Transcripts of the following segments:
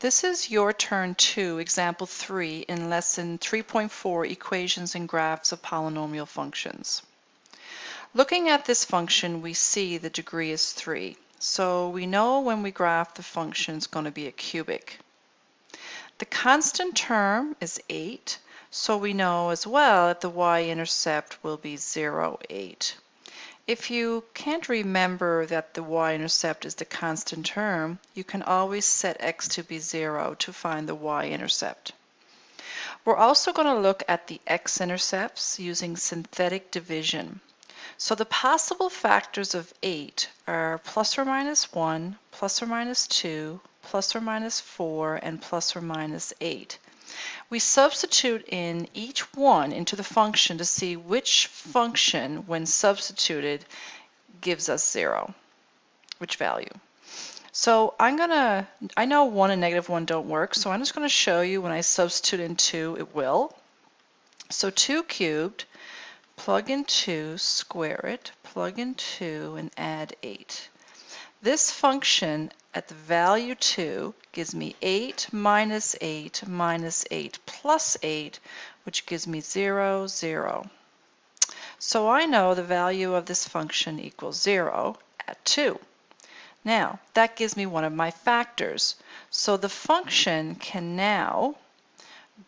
This is your turn 2, example 3 in lesson 3.4, equations and graphs of polynomial functions. Looking at this function, we see the degree is 3. So we know when we graph the function it's going to be a cubic. The constant term is 8, so we know as well that the y-intercept will be 0, 8. If you can't remember that the y-intercept is the constant term, you can always set x to be 0 to find the y-intercept. We're also going to look at the x-intercepts using synthetic division. So the possible factors of 8 are plus or minus 1, plus or minus 2, plus or minus 4, and plus or minus 8. We substitute in each one into the function to see which function, when substituted, gives us 0, which value. So I know 1 and negative 1 don't work, so I'm just going to show you when I substitute in 2, it will. So 2 cubed, plug in 2, square it, plug in 2, and add 8. This function at the value 2 gives me 8 minus 8 minus 8 plus 8, which gives me 0, 0. So I know the value of this function equals 0 at 2. Now, that gives me one of my factors. So the function can now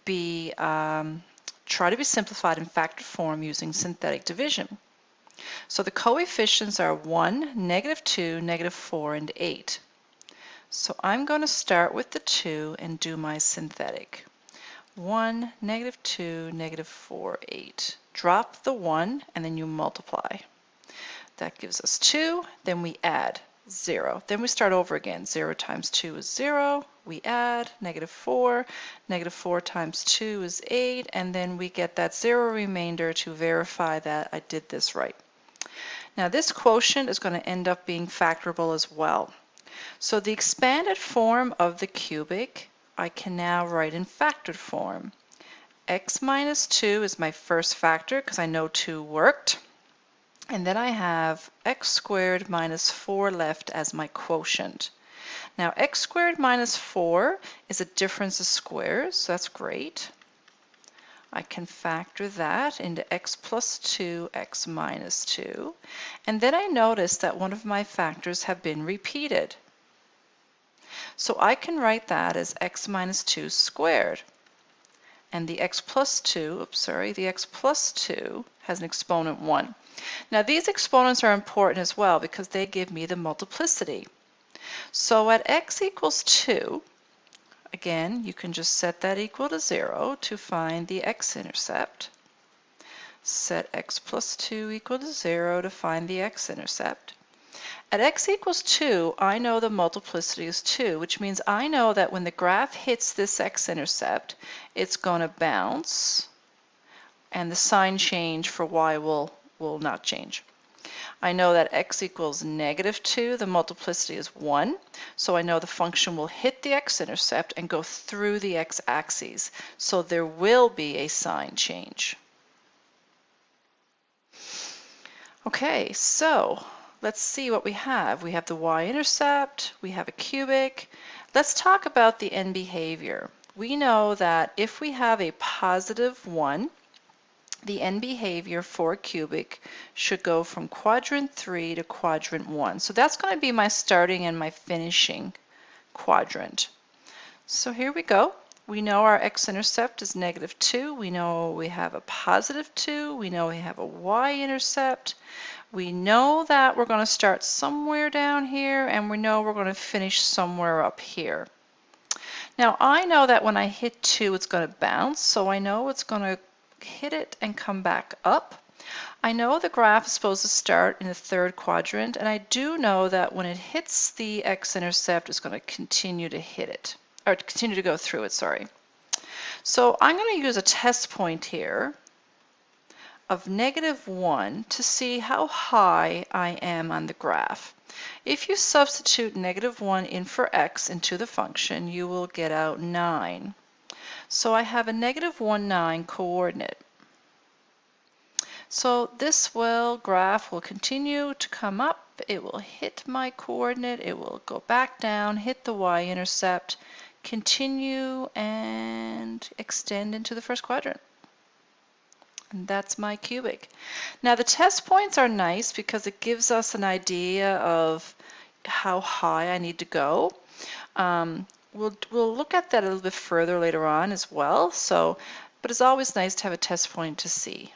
be try to be simplified in factor form using synthetic division. So the coefficients are 1, negative 2, negative 4, and 8. So I'm going to start with the 2 and do my synthetic. 1, negative 2, negative 4, 8. Drop the 1 and then you multiply. That gives us 2. Then we add 0. Then we start over again. 0 times 2 is 0. We add negative 4. Negative 4 times 2 is 8. And then we get that 0 remainder to verify that I did this right. Now this quotient is going to end up being factorable as well. So the expanded form of the cubic I can now write in factored form. X minus 2 is my first factor because I know 2 worked. And then I have x squared minus 4 left as my quotient. Now x squared minus 4 is a difference of squares, so that's great. I can factor that into x plus 2, x minus 2. And then I notice that one of my factors have been repeated. So I can write that as x minus 2 squared. And the x plus 2, the x plus 2 has an exponent 1. Now these exponents are important as well because they give me the multiplicity. So at x equals 2, again, you can just set that equal to 0 to find the x-intercept. Set x plus 2 equal to 0 to find the x-intercept. At x equals 2, I know the multiplicity is 2, which means I know that when the graph hits this x-intercept, it's going to bounce, and the sign change for y will not change. I know that x equals negative 2, the multiplicity is 1, so I know the function will hit the x-intercept and go through the x-axis, so there will be a sign change. Okay, so let's see what we have. We have the y-intercept, we have a cubic. Let's talk about the end behavior. We know that if we have a positive 1, the end behavior for a cubic should go from quadrant 3 to quadrant 1. So that's going to be my starting and my finishing quadrant. So here we go. We know our x-intercept is negative 2. We know we have a positive 2. We know we have a y-intercept. We know that we're going to start somewhere down here, and we know we're going to finish somewhere up here. Now I know that when I hit 2, it's going to bounce, so I know it's going to hit it and come back up. I know the graph is supposed to start in the third quadrant, and I do know that when it hits the x-intercept, it's going to continue to hit it, or continue to go through it, sorry. So I'm going to use a test point here of negative 1 to see how high I am on the graph. If you substitute negative 1 in for x into the function, you will get out 9. So I have a negative 1, 9 coordinate. So this graph will continue to come up. It will hit my coordinate. It will go back down, hit the y-intercept, continue and extend into the first quadrant. And that's my cubic. Now the test points are nice because it gives us an idea of how high I need to go. We'll look at that a little bit further later on as well. But it's always nice to have a test point to see.